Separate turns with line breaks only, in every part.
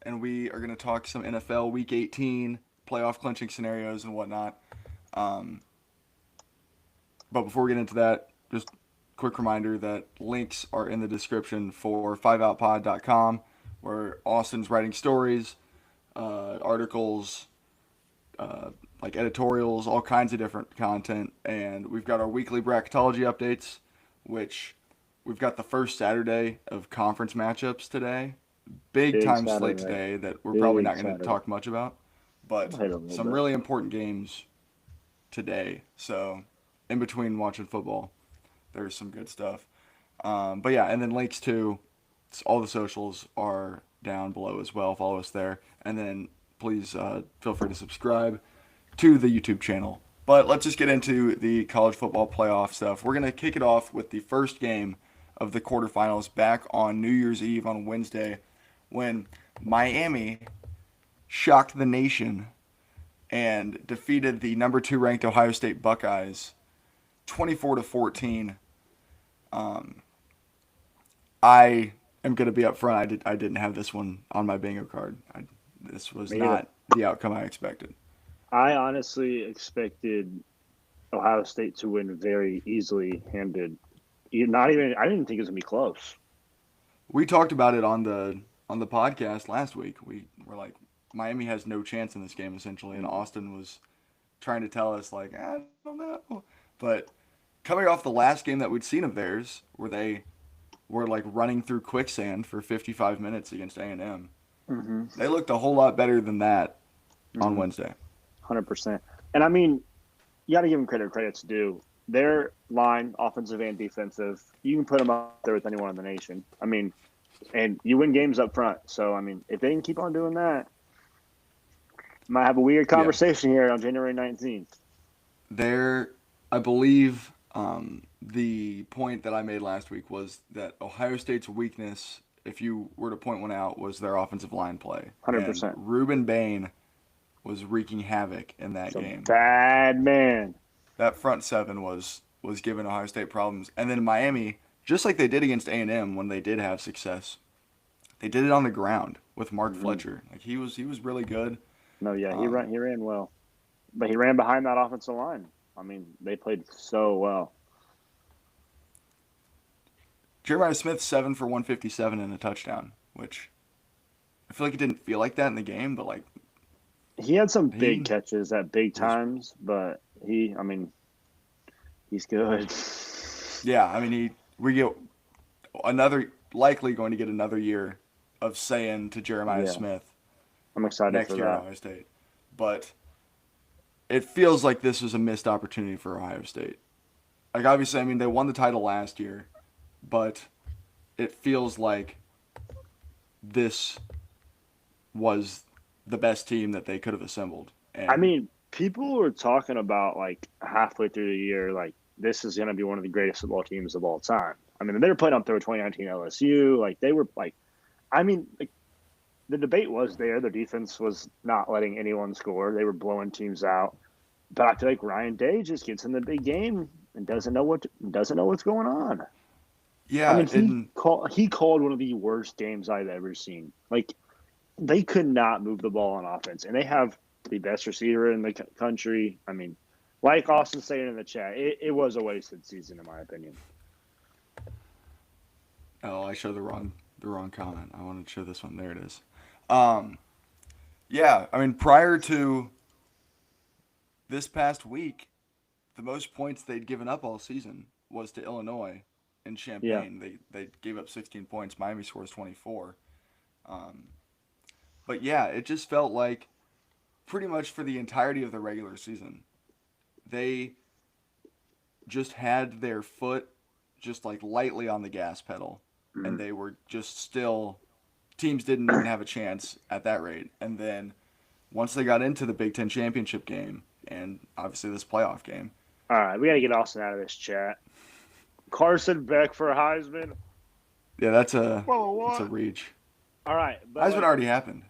and we are going to talk some NFL Week 18 playoff clinching scenarios and whatnot. Um, but before we get into that, just quick reminder that links are in the description for 5outpod.com, where Austin's writing stories, articles, uh, like editorials, all kinds of different content. And we've got our weekly bracketology updates, which we've got the first Saturday of conference matchups today. Big
Big
time slate
Saturday.
today that we're probably
Big
not going to
Saturday.
talk much about, but
I'll hit a little
some
bit.
really important games today. So, in between watching football, there's some good stuff. But yeah, and then links to all the socials are down below as well. Follow us there. And then please feel free to subscribe to the YouTube channel. But let's just get into the college football playoff stuff. We're going to kick it off with the first game of the quarterfinals back on New Year's Eve on Wednesday when Miami shocked the nation and defeated the number 2 ranked Ohio State Buckeyes 24 to 14. I am going to be up front. I didn't have this one on my bingo card. This was
Me either.
not the outcome I expected.
I honestly expected Ohio State to win very easily handed. Not even. I didn't think it was gonna be close.
We talked about it on the podcast last week. We were like, Miami has no chance in this game essentially, and Austin was trying to tell us like, I don't know. But coming off the last game that we'd seen of theirs, where they were like running through quicksand for 55 minutes against A&M,
Mm-hmm.
they looked a whole lot better than that on
Mm-hmm.
Wednesday.
100%. And I mean, you got to give them credit. Credit's due. Their line, offensive and defensive, you can put them up there with anyone in the nation. I mean, and you win games up front. So I mean, if they can keep on doing that, might have a weird
Yeah,
conversation here on January 19th.
there, I believe the point that I made last week was that Ohio State's weakness, if you were to point one out, was their offensive line play. And
100%.
Ruben Bain was wreaking havoc in that
It's a
game.
bad man.
That front seven was giving Ohio State problems. And then Miami, just like they did against A&M when they did have success, they did it on the ground with Mark
Mm-hmm.
Fletcher. Like he was really good.
No, yeah, he
Um,
ran. He ran well, but he ran behind that offensive line. I mean, they played so well.
Jeremiah Smith 7 for 157 and a touchdown, which I feel like it didn't feel like that in the game, but like
He had some big
he
catches at big
was.
times, but I mean, he's good.
Yeah, I mean we get another likely going to get another year of saying to Jeremiah
Yeah,
Smith
I'm excited
next
for
year at
that.
Ohio State, but it feels like this was a missed opportunity for Ohio State. Like obviously, I mean they won the title last year, but it feels like this was the best team that they could have assembled.
I
And
mean, people were talking about like halfway through the year, like this is going to be one of the greatest football teams of all time. I mean, they were playing up there with 2019 LSU. Like they were like, I mean, like, the debate was there. Their defense was not letting anyone score. They were blowing teams out. But I feel like Ryan Day just gets in the big game and doesn't know what's going on. I
yeah,
mean,
and
he called one of the worst games I've ever seen. Like they could not move the ball on offense, and they have the best receiver in the country. I mean, like Austin saying in the chat, it was a wasted season in my opinion.
oh, I showed the wrong comment. I wanted to show this one. There it is. Um, yeah, I mean prior to this past week, the most points they'd given up all season was to Illinois in
Yeah,
Champaign. They gave up 16 points. Miami scores 24. Um, but yeah, it just felt like pretty much for the entirety of the regular season, they just had their foot just like lightly on the gas pedal, and
mm-hmm.
they were just still teams didn't even have a chance at that rate. And then once they got into the Big Ten championship game and obviously this playoff game,
All right, we got to get Austin out of this chat. Carson Beck for Heisman.
yeah,
Whoa,
that's a
what?
reach.
All right, but
Heisman
like
already happened.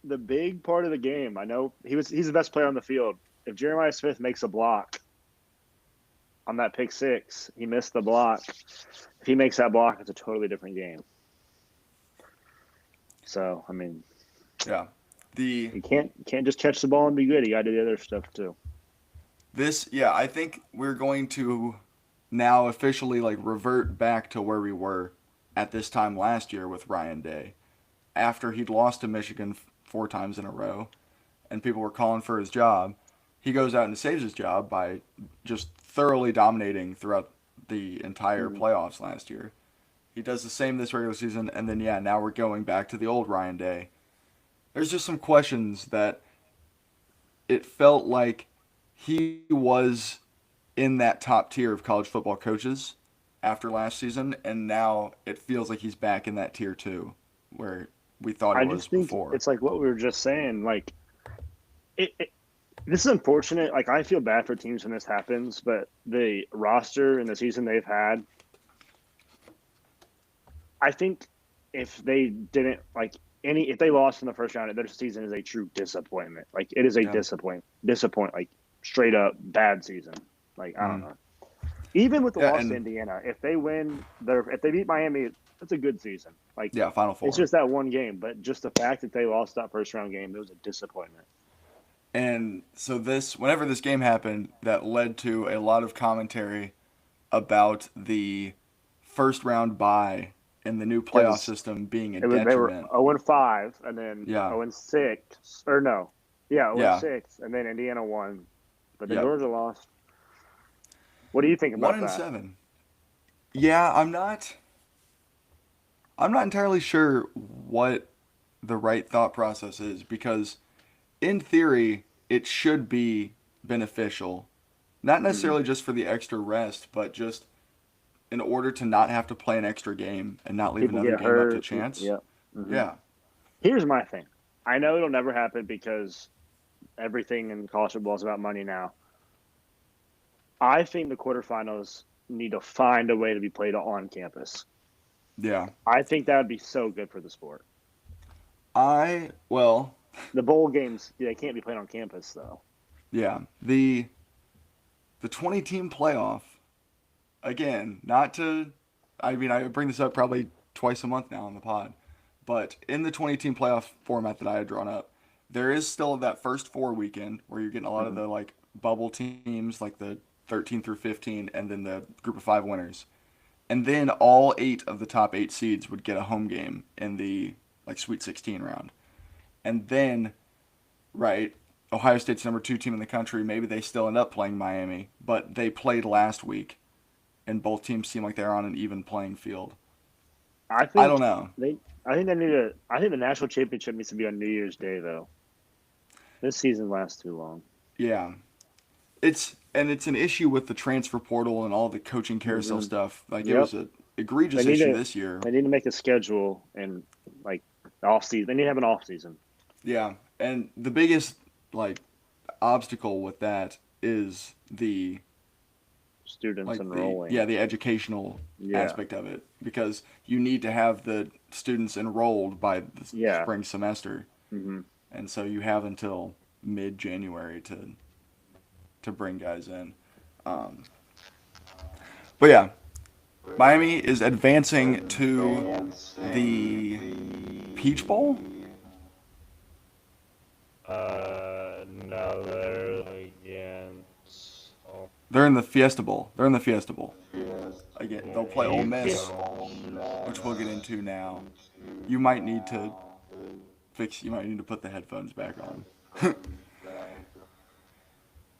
the big part of the game. I know he's the best player on the field. If Jeremiah Smith makes a block on that pick six, he missed the block. If he makes that block, it's a totally different game. So I mean,
Yeah. The
you can't just catch the ball and be good. You got to do the other stuff too.
I think we're going to now officially like revert back to where we were at this time last year with Ryan Day after he'd lost to Michigan 4 times in a row and people were calling for his job. He goes out and saves his job by just thoroughly dominating throughout the entire
Mhm.
playoffs last year. He does the same this regular season, and then now we're going back to the old Ryan Day. There's just some questions that it felt like he was in that top tier of college football coaches after last season, and now it feels like he's back in that tier too, where we thought he
I
was
just think
before.
it's like what we were just saying. Like this is unfortunate. Like I feel bad for teams when this happens, but the roster and the season they've had, I think if they didn't like if they lost in the first round, their season is a true disappointment. Like it is a
Yeah.
disappoint, like straight up bad season. Like I don't
Mhm.
know. Even with the
Yeah,
loss to
and
Indiana, if they beat Miami, that's a good season. Like
yeah, Final
it's
Four.
just that one game, but just the fact that they lost that first round game, it was a disappointment.
And so whenever this game happened, that led to a lot of commentary about the first round bye and the new playoff
Because
system being a
they were
detriment.
0-5 and then
Yeah,
0-6 or no, yeah,
yeah,
0-6 and then Indiana won, but then
yep.
Georgia lost. What do you think
One
about
and
that?
seven. Yeah, I'm not entirely sure what the right thought process is because in theory it should be beneficial. Not
Mm-hmm.
necessarily just for the extra rest, but just in order to not have to play an extra game and not leave
People
another
get
game up to
hurt.
chance.
Yep. Mm-hmm.
Yeah.
Here's my thing. I know it'll never happen because everything in college football is about money now. I think the quarterfinals need to find a way to be played on campus.
Yeah.
I think that would be so good for the sport.
Well,
The bowl games, they can't be played on campus though.
yeah. The 20 team playoff, again, not to I mean I bring this up probably twice a month now on the pod, but in the 20 team playoff format that I had drawn up, there is still that first 4 weekend where you're getting a lot of
Mm-hmm.
the like bubble teams like the 13 through 15 and then the group of 5 winners. And then all 8 of the top 8 seeds would get a home game in the like Sweet 16 round. And then, right, Ohio State's number 2 team in the country, maybe they still end up playing Miami, but they played last week and both teams seem like they're on an even playing field.
I
I don't
think
know.
they. I think they need to. I think the national championship needs to be on New Year's Day though. This season lasts too long.
Yeah. It's an issue with the transfer portal and all the coaching carousel
Mm-hmm.
stuff. Like it
Yep.
was a
They
egregious
need
issue
to.
this year.
They need to make a schedule and like off season. They need to have an off season.
Yeah. And the biggest like obstacle with that is
Students enrolling.
the educational
Yeah.
aspect of it because you need to have the students enrolled by the
Yeah.
spring semester,
Mm-hmm.
and so you have until mid January to bring guys in. Um, but yeah, Miami is advancing to the Peach Bowl.
No, they're against. Oh,
They're in the Fiesta Bowl. They're in the Fiesta Bowl. Again, they'll play Ole Miss, which we'll get into now. You might need to You might need to put the headphones back on.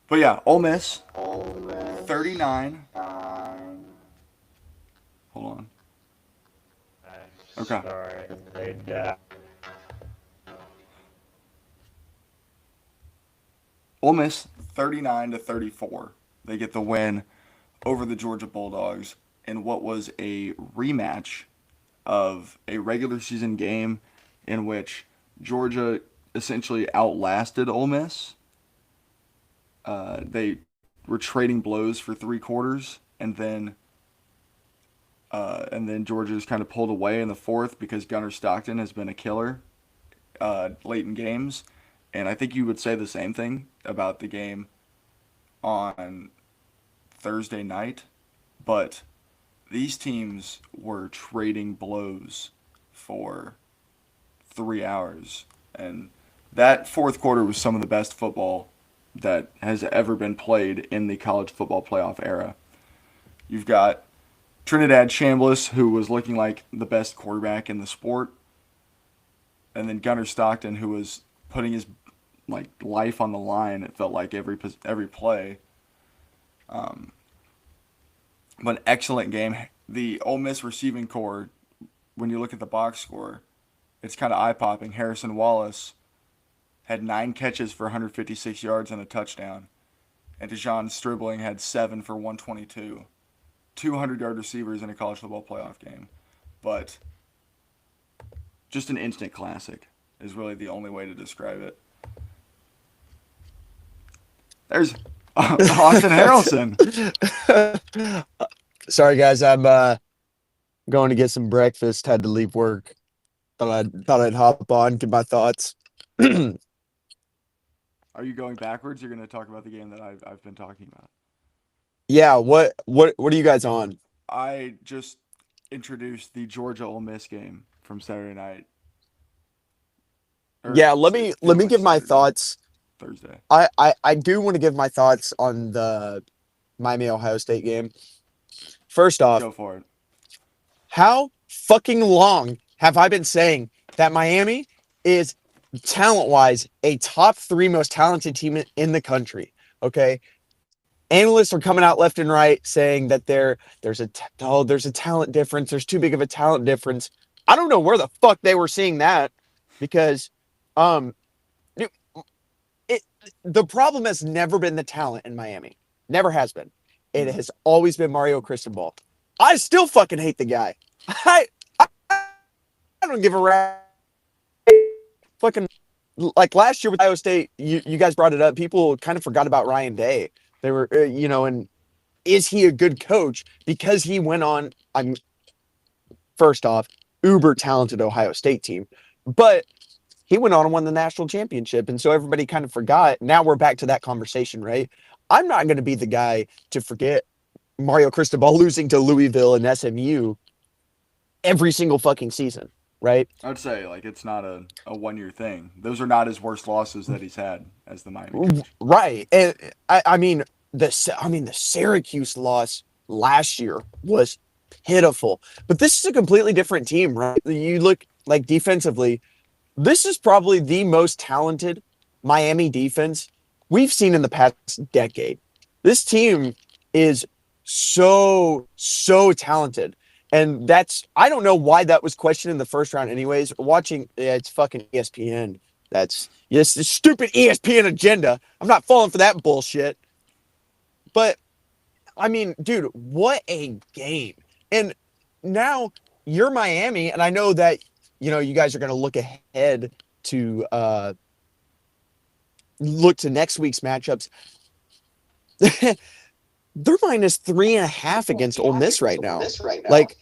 But yeah, Ole Miss, 39. Hold on.
I'm
Okay.
sorry. They died.
Ole Miss, 39-34. They get the win over the Georgia Bulldogs in what was a rematch of a regular season game in which Georgia essentially outlasted Ole Miss. They were trading blows for 3 quarters, and then Georgia just kind of pulled away in the fourth because Gunnar Stockton has been a killer late in games, and I think you would say the same thing about the game on Thursday night, but these teams were trading blows for 3 hours. And that fourth quarter was some of the best football that has ever been played in the college football playoff era. You've got Trinidad Chambliss, who was looking like the best quarterback in the sport, and then Gunnar Stockton, who was putting his life on the line. It felt like every play. But an excellent game. The Ole Miss receiving core, when you look at the box score, it's kind of eye-popping. Harrison Wallace had 9 catches for 156 yards and a touchdown. And Dejon Stribling had 7 for 122. 200-yard receivers in a college football playoff game. But just an instant classic is really the only way to describe it. There's Austin Harrelson.
Sorry, guys. I'm going to get some breakfast. Had to leave work. Thought I'd hop on, give my thoughts.
Are you going backwards? You're going to talk about the game that I've been talking about.
Yeah. What are you guys on?
I just introduced the Georgia Ole Miss game from Saturday night.
Yeah. Let me give my thoughts.
Thursday.
I do want to give my thoughts on the Miami Ohio State game. First off,
Go for it.
how fucking long have I been saying that Miami is talent-wise a top 3 most talented team in the country? Okay, analysts are coming out left and right saying that there's a talent difference. There's too big of a talent difference. I don't know where the fuck they were seeing that, because the problem has never been the talent in Miami. Never has been. It has always been Mario Cristobal. I still fucking hate the guy. I don't give a rap. Fucking, like last year with Ohio State, you guys brought it up. People kind of forgot about Ryan Day. They were, and is he a good coach? Because he went on, first off, uber talented Ohio State team. But he went on and won the national championship. And so everybody kind of forgot. Now we're back to that conversation, right? I'm not going to be the guy to forget Mario Cristobal losing to Louisville and SMU every single fucking season, right?
I'd say it's not a 1-year thing. Those are not his worst losses that he's had as the Miami coach.
Right. And I mean the Syracuse loss last year was pitiful. But this is a completely different team, right? You look like defensively, this is probably the most talented Miami defense we've seen in the past decade. This team is so talented. And I don't know why that was questioned in the first round anyways. It's fucking ESPN. It's the stupid ESPN agenda. I'm not falling for that bullshit. But, I mean, dude, what a game. And now you're Miami, and I know that, you guys are going to look ahead to look to next week's matchups. They're minus 3.5 against Ole Miss right now. Like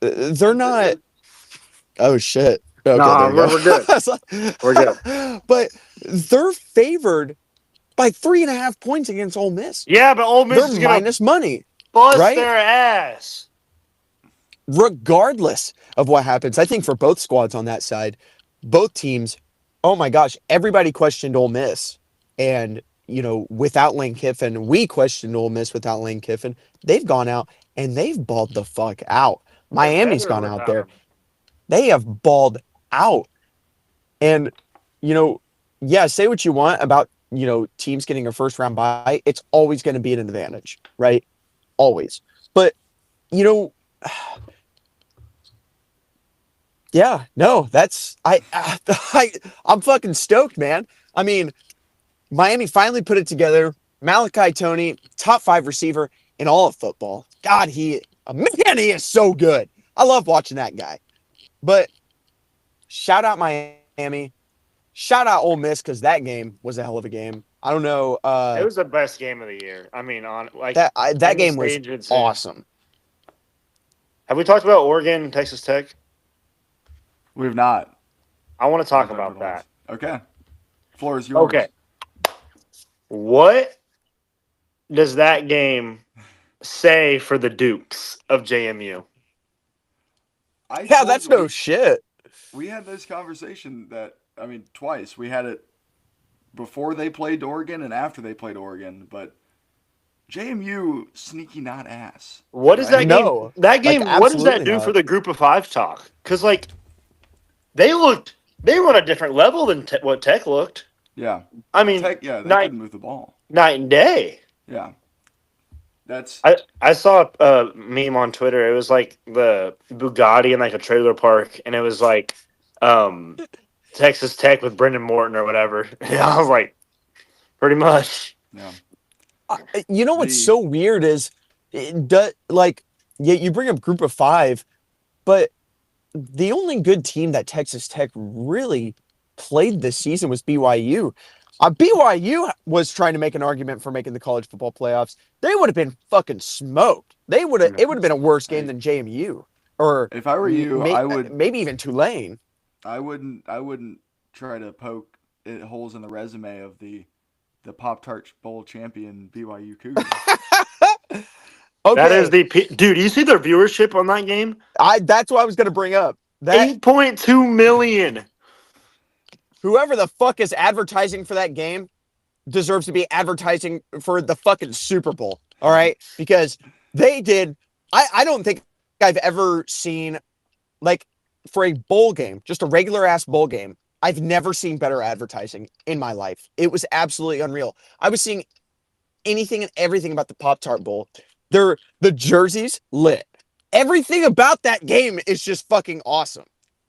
they're not. Oh shit! Okay,
no, we're good. We're good.
But they're favored by 3.5 points against Ole Miss.
Yeah, but Ole Miss is
they're minus money.
Bust
right?
their ass.
Regardless of what happens, I think for both squads on that side, both teams. Oh my gosh! Everybody questioned Ole Miss, and without Lane Kiffin, we questioned Ole Miss without Lane Kiffin. They've gone out and they've balled the fuck out. Miami's gone out there. They have balled out. And, say what you want about, teams getting a first round bye. It's always going to be an advantage, right? Always. But, yeah, no, I'm fucking stoked, man. I mean, Miami finally put it together. Malachi Toney, top 5 receiver in all of football. God, he is so good. I love watching that guy. But shout out Miami. Shout out Ole Miss, because that game was a hell of a game. I don't know.
It was the best game of the year. I mean,
that game was awesome.
Have we talked about Oregon and Texas Tech?
We have not.
I want to talk about that.
Okay. Floor is yours.
Okay. What does that game say for the Dukes of JMU?
Yeah, that's no shit.
we had this conversation twice. We had it before they played Oregon and after they played Oregon, but JMU sneaky not ass.
What is that
right?
game?
No,
That game. What does that
absolutely
do
not.
for the group of five talk? Because they were on a different level than what Tech looked.
Yeah.
I mean,
Tech, yeah, they
night
couldn't move the ball.
night and day.
Yeah. That's
I saw a meme on Twitter. It was like the Bugatti in like a trailer park, and it was like Texas Tech with Brendan Morton or whatever. And I was like, pretty much.
yeah.
You know what's
The-
so weird is, you bring up Group of Five, but the only good team that Texas Tech really played this season was BYU. BYU was trying to make an argument for making the college football playoffs. They would have been fucking smoked. It would have been a worse game than JMU, or
If I were you, I would
maybe even Tulane.
I wouldn't try to poke holes in the resume of the Pop-Tart Bowl champion BYU Cougars.
Okay,
That is dude. You see their viewership on that game?
that's what I was going to bring up. That
8.2 million.
whoever the fuck is advertising for that game deserves to be advertising for the fucking Super Bowl. All right. Because they did. I don't think I've ever seen, like, for a bowl game, just a regular ass bowl game, I've never seen better advertising in my life. It was absolutely unreal. I was seeing anything and everything about the Pop-Tart Bowl. The jerseys lit. Everything about that game is just fucking awesome.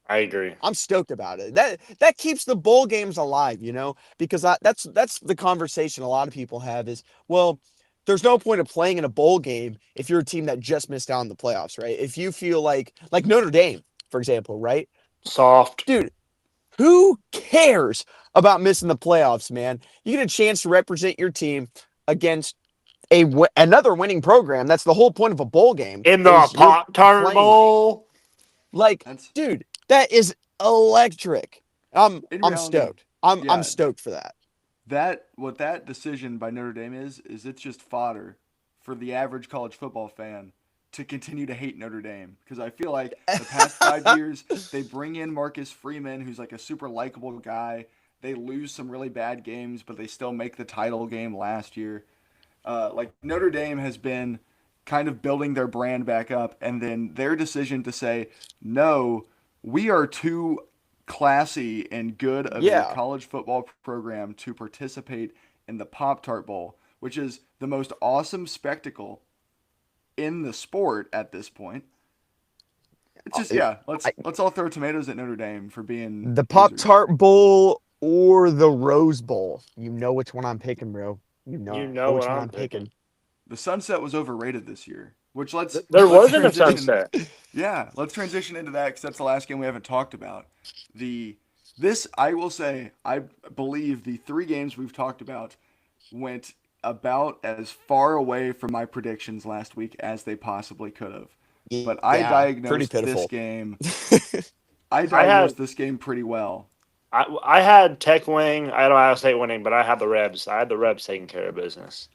I agree.
I'm stoked about it. That keeps the bowl games alive, because that's the conversation a lot of people have is, well, there's no point of playing in a bowl game if you're a team that just missed out on the playoffs, right? If you feel like Notre Dame, for example, right?
Soft.
Dude, who cares about missing the playoffs, man? You get a chance to represent your team against another winning program. That's the whole point of a bowl game.
In the
is you're
Pop-Tart
playing.
Bowl.
That's
Dude, that is electric. I'm
In reality,
stoked. I'm
yeah.
stoked for that.
what that decision by Notre Dame is it's just fodder for the average college football fan to continue to hate Notre Dame, because I feel like the past 5 years they bring in Marcus Freeman, who's like a super likable guy. They lose some really bad games, but they still make the title game last year. Notre Dame has been kind of building their brand back up, and then their decision to say, no, we are too classy and good of
Yeah.
a college football program to participate in the Pop-Tart Bowl, which is the most awesome spectacle in the sport at this point. It's just, let's all throw tomatoes at Notre Dame for being
The
losers.
Pop-Tart Bowl or the Rose Bowl. You know which one I'm picking, bro. You know
what
which one
I'm
I'm picking.
The sunset was overrated this year, which let's
There
let's
wasn't a
transition-
sunset.
Yeah, let's transition into that because that's the last game we haven't talked about. I will say, I believe the 3 games we've talked about went about as far away from my predictions last week as they possibly could have. But I
Yeah, pretty
diagnosed
pitiful.
this game. I diagnosed this game pretty well.
I had Tech winning. I had Ohio State winning, but I had the Rebs. I had the Rebs taking care of business.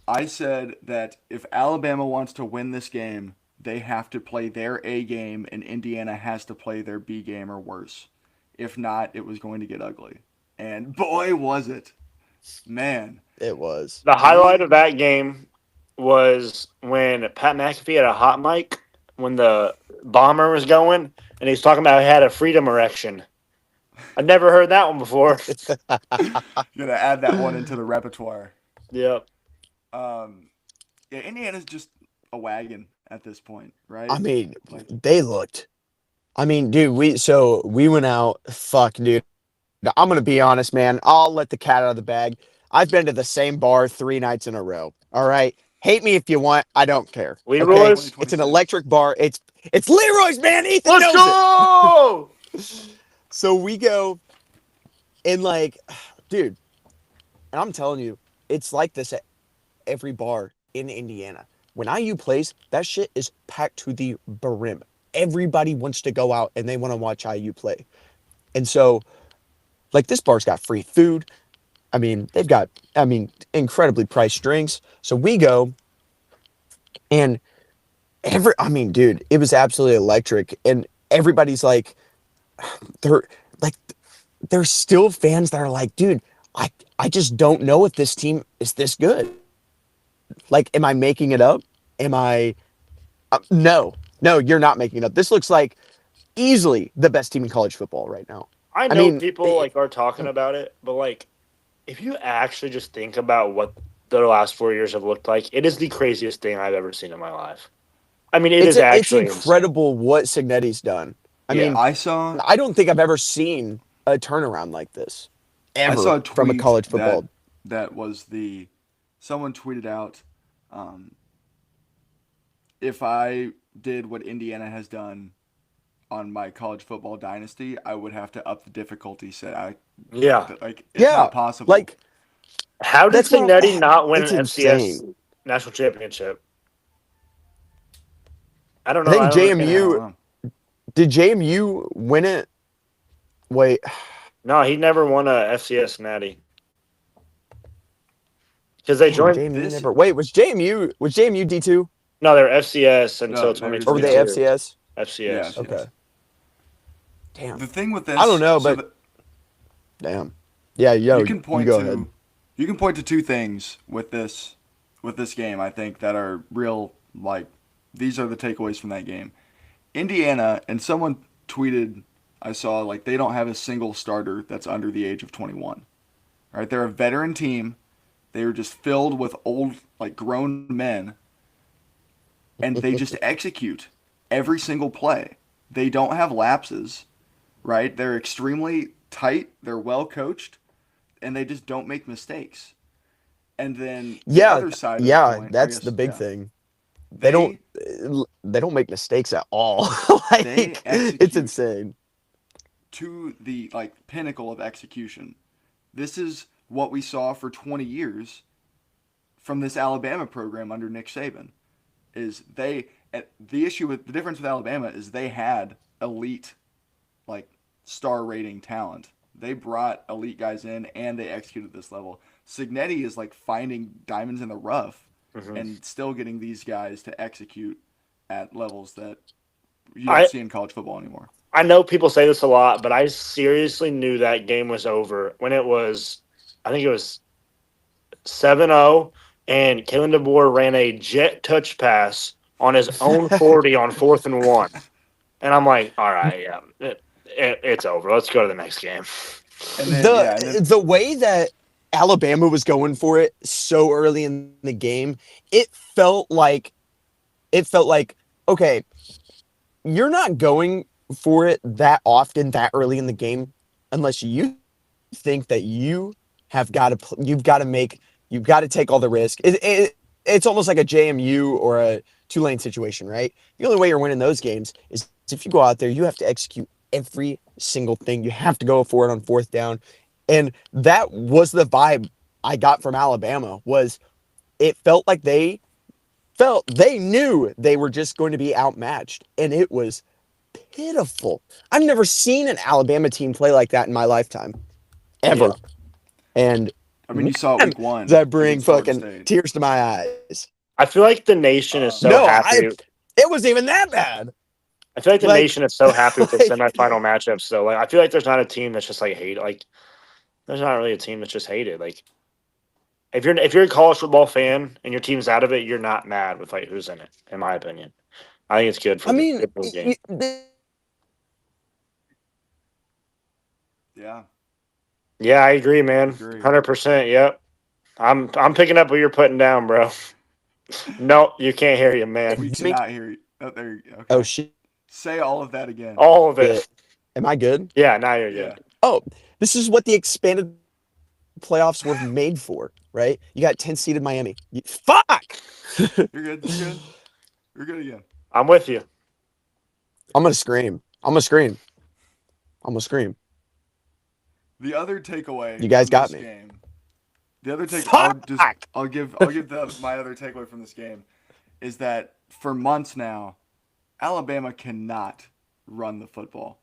I said that if Alabama wants to win this game, they have to play their A game, and Indiana has to play their B game or worse. If not, it was going to get ugly. And boy, was it. Man.
It was.
The highlight of that game was when Pat McAfee had a hot mic when the bomber was going, and he's talking about he had a freedom erection. I'd never heard that one before.
Gonna add that one into the repertoire.
Yep.
Indiana's just a wagon at this point, right?
I mean, they looked. I mean, dude, we went out. Fuck, dude. I'm gonna be honest, man. I'll let the cat out of the bag. I've been to the same bar 3 nights in a row. All right, hate me if you want. I don't care.
Leroy's?
It's an electric bar. It's Leroy's, man. Ethan
Let's
knows
go!
it. So we go, and dude, and I'm telling you, it's like this at every bar in Indiana. When IU plays, that shit is packed to the brim. Everybody wants to go out and they want to watch IU play. And so, this bar's got free food. I mean, they've got, incredibly priced drinks. So we go, and dude, it was absolutely electric. And everybody's like, they're like there's still fans that are like, dude, I just don't know if this team is this good. Like, am I making it up? Am I no, no, you're not making it up. This looks like easily the best team in college football right now.
I
I
know
mean,
people like are talking about it, but like if you actually just think about what the last 4 years have looked like, it is the craziest thing I've ever seen in my life. I mean, it is
it's
actually insane.
incredible what Signetti's done. I
Yeah.
mean,
I saw
I don't think I've ever seen a turnaround like this
I saw
ever
a tweet
from a college football.
that was someone tweeted out, um, if I did what Indiana has done on my college football dynasty, I would have to up the difficulty. Said
Yeah.
like it's
Yeah,
not possible.
like
How did
that's what
Signetti not win
it's
an FCS
insane.
national championship? I don't
I
know.
think
I don't
I
understand
don't
how.
know.
did JMU win it? Wait,
No, he never won a FCS natty because they
damn,
joined.
JMU
This-
never. Wait, was JMU D2
No, they're FCS until
No, they were-
or were they
2022.
FCS?
FCS.
Yeah.
Okay. Damn.
The thing with this,
I don't know,
so
but damn. Yeah, yo,
you can point
go
to
ahead.
you can point to two things with this game, I think, that are real, like these are the takeaways from that game. Indiana, and someone tweeted, I saw, like, they don't have a single starter that's under the age of 21. Right? They're a veteran team. They were just filled with old, like, grown men, and they just execute every single play. They don't have lapses, right? They're extremely tight. They're well coached, and they just don't make mistakes. And then the
Yeah,
other side of the
yeah,
coin, I
that's
guess,
the big
yeah,
thing. They don't make mistakes at all. Like,
They
it's
execute.
insane.
to the like pinnacle of execution. This is what we saw for 20 years from this Alabama program under Nick Saban. Is the difference with Alabama is they had elite, like, star rating talent. They brought elite guys in and they executed this level. Signetti is like finding diamonds in the rough
Mhm.
and still getting these guys to execute at levels that you
I-
don't see in college football anymore.
I know people say this a lot, but I seriously knew that game was over when it was, I think it was 7-0, and Kalen DeBoer ran a jet touch pass on his own 40 on 4th and 1. And I'm like, all right, yeah, it's over. Let's go to the next game.
And then,
The way that Alabama was going for it so early in the game, it felt like okay, you're not going for it that often that early in the game unless you think that you've got to take all the risk. It's almost like a JMU or a Tulane situation, right? The only way you're winning those games is if you go out there, you have to execute every single thing. You have to go for it on 4th down. And that was the vibe I got from Alabama. Was it felt like they knew they were just going to be outmatched, and it was pitiful. I've never seen an Alabama team play like that in my lifetime, ever.
Yeah.
And I mean, you saw it week one.
That bring
against Florida
fucking
State.
tears to my eyes.
I feel like the nation is so
No,
happy.
It wasn't even that bad.
I feel like the
like-
nation is so happy with the
like-
semifinal matchups. So, like, I feel like there's not a team that's just like hate. Like, there's not really a team that's just hated. Like, if you're a college football fan and your team's out of it, you're not mad with like who's in it. In my opinion, I think it's good for. Good for the game.
Yeah.
Yeah, I agree, man.
Agree.
100%. Yep. I'm picking up what you're putting down, bro. No, you can't hear you, man.
We
Just make-
cannot hear you. Oh, there you go. Okay.
Oh shit!
Say all of that again.
All of it.
Am I good?
Yeah, now you're
Yeah.
good.
Oh, this is what the expanded playoffs were made for, right? You got 10 seeded Miami. Fuck!
You're good. You're good. You're good again.
I'm with you.
I'm gonna scream. I'm gonna scream.
The other takeaway.
You guys
from
got
this
me.
Game, the other take.
Fuck!
I'll give my other takeaway from this game is that for months now, Alabama cannot run the football.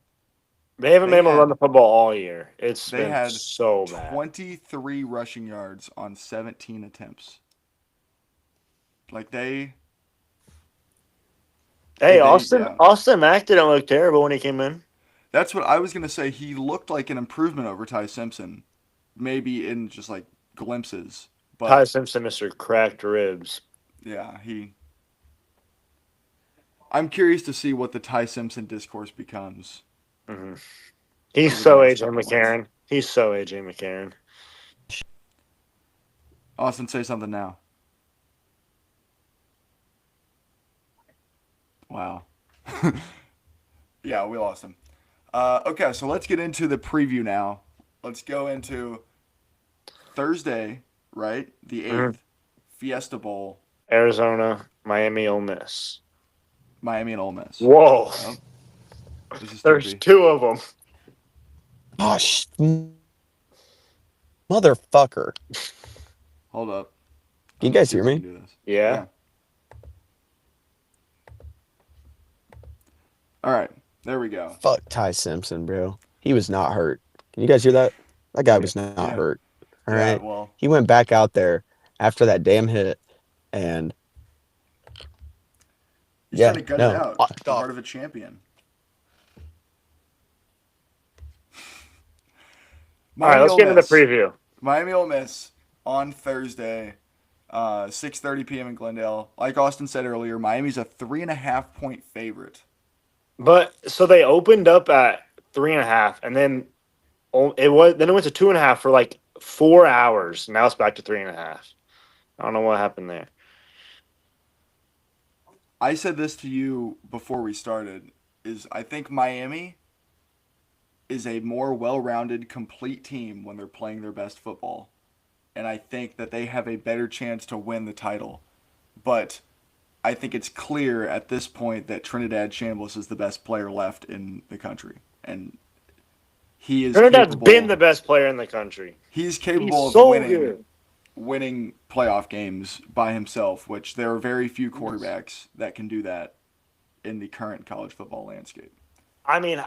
They haven't
They
been able to
had-
run the football all year. It's
They
been
had
so bad.
23 rushing yards on 17 attempts. Like
Hey,
They-
Austin
yeah.
Austin Mack didn't look terrible when he came in.
That's what I was gonna say. He looked like an improvement over Ty Simpson, maybe in just like glimpses.
Ty
But
Simpson, Mr. Cracked Ribs.
yeah, he. I'm curious to see what the Ty Simpson discourse becomes.
hmm He's
Over the
so
next
AJ
couple months.
McCarron. He's so AJ McCarron.
Austin, say something now. Wow. Yeah, we lost him. Okay, so let's get into the preview now. Let's go into Thursday, right? The 8th,
Mhm.
Fiesta Bowl,
Arizona, Miami, Ole Miss.
Miami and Ole Miss.
Whoa.
Oh, this is
There's
2B.
two of them.
Gosh, motherfucker.
Hold up.
Can you
Let's
guys
see
hear
if I
me?
can do this.
Yeah.
All right, there we go.
Fuck Ty Simpson, bro. He was not hurt. Can you guys hear that? That guy was not
Yeah.
hurt. All
Yeah,
right.
well,
He went back out there after that damn hit, and
he's
yeah,
trying to gut
no.
it out.
Fucked
The
off.
heart of a champion.
All right, let's
Ole
get into the
Miss.
preview.
Miami Ole Miss on Thursday, 6:30 p.m. in Glendale. Like Austin said earlier, Miami's a 3.5-point favorite.
But so they opened up at 3.5, and then it went to 2.5 for like 4 hours. Now it's back to 3.5. I don't know what happened there.
I said this to you before we started, is I think Miami is a more well-rounded, complete team when they're playing their best football. And I think that they have a better chance to win the title. But I think it's clear at this point that Trinidad Chambliss is the best player left in the country. And he is
Trinidad's
capable,
been the best player in the country.
he's capable
He's
of
so
winning
good.
winning playoff games by himself, which there are very few quarterbacks that can do that in the current college football landscape.
I mean,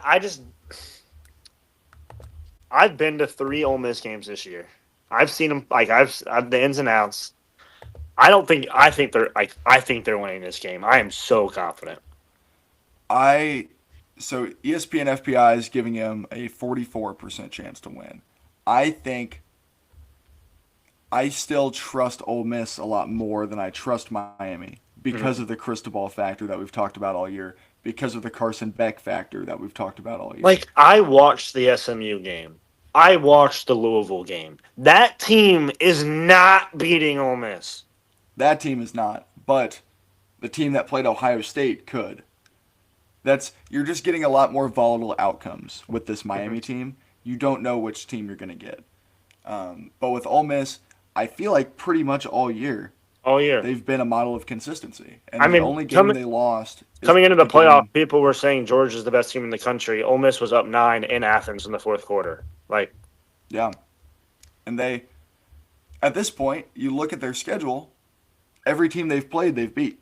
I've been to 3 Ole Miss games this year. I've seen them like I've the ins and outs. I think they're winning this game. I am so confident.
So ESPN FPI is giving him a 44% chance to win. I think I still trust Ole Miss a lot more than I trust Miami because of the Cristobal factor that we've talked about all year, because of the Carson Beck factor that we've talked about all year.
Like I watched the SMU game. I watched the Louisville game. That team is not beating Ole Miss.
That team is not, but the team that played Ohio State could. You're just getting a lot more volatile outcomes with this Miami team. You don't know which team you're going to get. But with Ole Miss, I feel like pretty much all year
All year.
they've been a model of consistency. And
I
the
mean,
only game they lost is
Coming into the
game-
playoff, people were saying Georgia's the best team in the country. Ole Miss was up 9 in Athens in the fourth quarter. Like,
Yeah. And at this point, you look at their schedule, every team they've played, they've beat.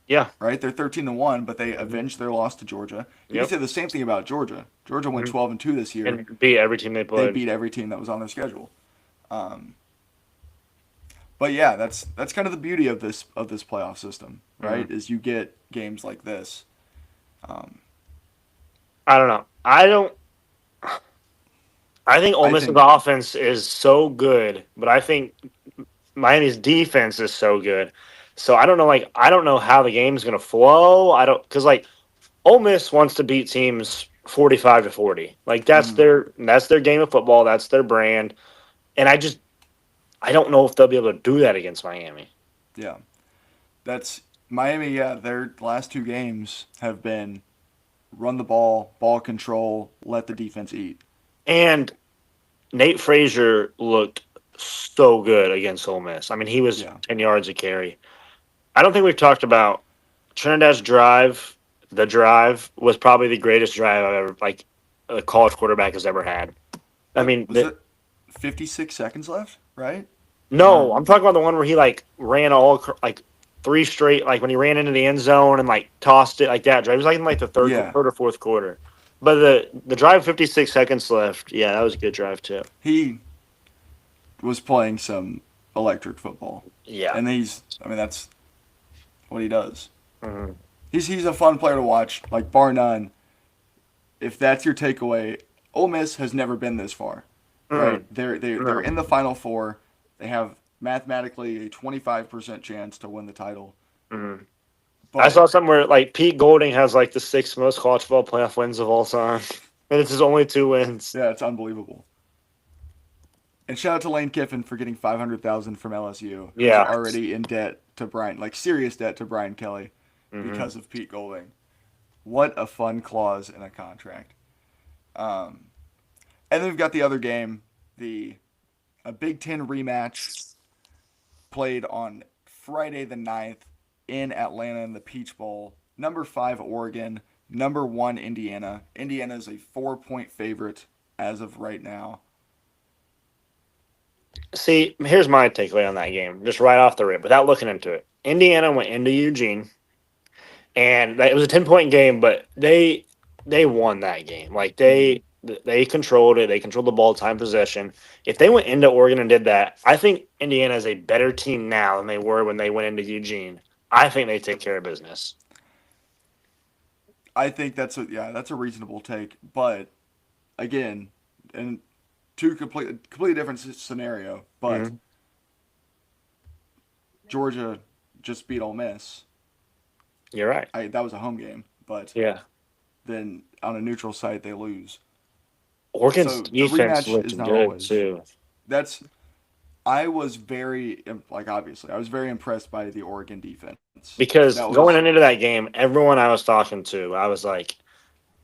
yeah,
Right? They're 13-1, but they avenged their loss to Georgia. You
Yep.
can say the same thing about Georgia. Georgia went
Mhm.
12-2 this year.
and beat every team they
They
played.
beat every team that was on their schedule. But yeah, that's kind of the beauty of this playoff system, right? Is you get games like this.
I don't know. I think Ole
I
Miss's
think-
offense is so good, but I think Miami's defense is so good. So I don't know. Like, I don't know how the game's going to flow. Because like Ole Miss wants to beat teams 45-40. Like that's their game of football. That's their brand. And I don't know if they'll be able to do that against Miami.
Yeah. That's Miami, yeah, their last 2 games have been run the ball control, let the defense eat.
And Nate Frazier looked so good against Ole Miss. I mean, he was
Yeah.
10 yards a carry. I don't think we've talked about Trinidad's drive. The drive was probably the greatest drive I've ever, like, a college quarterback has ever had. I mean,
Was it 56 seconds left, right?
no, I'm talking about the one where he, like, ran like, 3 straight, like, when he ran into the end zone and, like, tossed it like that drive. It was, like, in, like, the third or fourth quarter. But the drive, 56 seconds left, yeah, that was a good drive, too.
He was playing some electric football.
Yeah.
And that's what he does.
Mhm.
He's a fun player to watch, like bar none. if that's your takeaway, Ole Miss has never been this far. Right? They're in the Final Four. They have mathematically a 25% chance to win the title.
Mhm. I
But
saw somewhere like Pete Golding has like the sixth most college football playoff wins of all time, and it's his only 2 wins.
yeah, it's unbelievable. And shout out to Lane Kiffin for getting $500,000 from LSU, who's
Yeah.
already in debt to Brian, like serious debt to Brian Kelly
Mhm.
because of Pete Golding. What a fun clause in a contract. And then we've got the other game, a Big Ten rematch played on Friday the 9th in Atlanta in the Peach Bowl. Number 5 Oregon, number 1 Indiana. Indiana is a 4-point favorite as of right now.
See, here's my takeaway on that game, just right off the rip, without looking into it. Indiana went into Eugene, and it was a 10-point game, but they won that game. Like they controlled it. They controlled the ball, time possession. If they went into Oregon and did that, I think Indiana is a better team now than they were when they went into Eugene. I think they take care of business.
I think that's a reasonable take, but again, in two completely different scenario, but
Mhm.
Georgia just beat Ole Miss.
You're right.
That was a home game, but
Yeah.
then on a neutral site they lose.
Oregon's
So the
defense
rematch
looked
is not
good
always.
too.
That's I was very obviously I was very impressed by the Oregon defense.
Because
That
going
was
into that game, everyone I was talking to, I was like,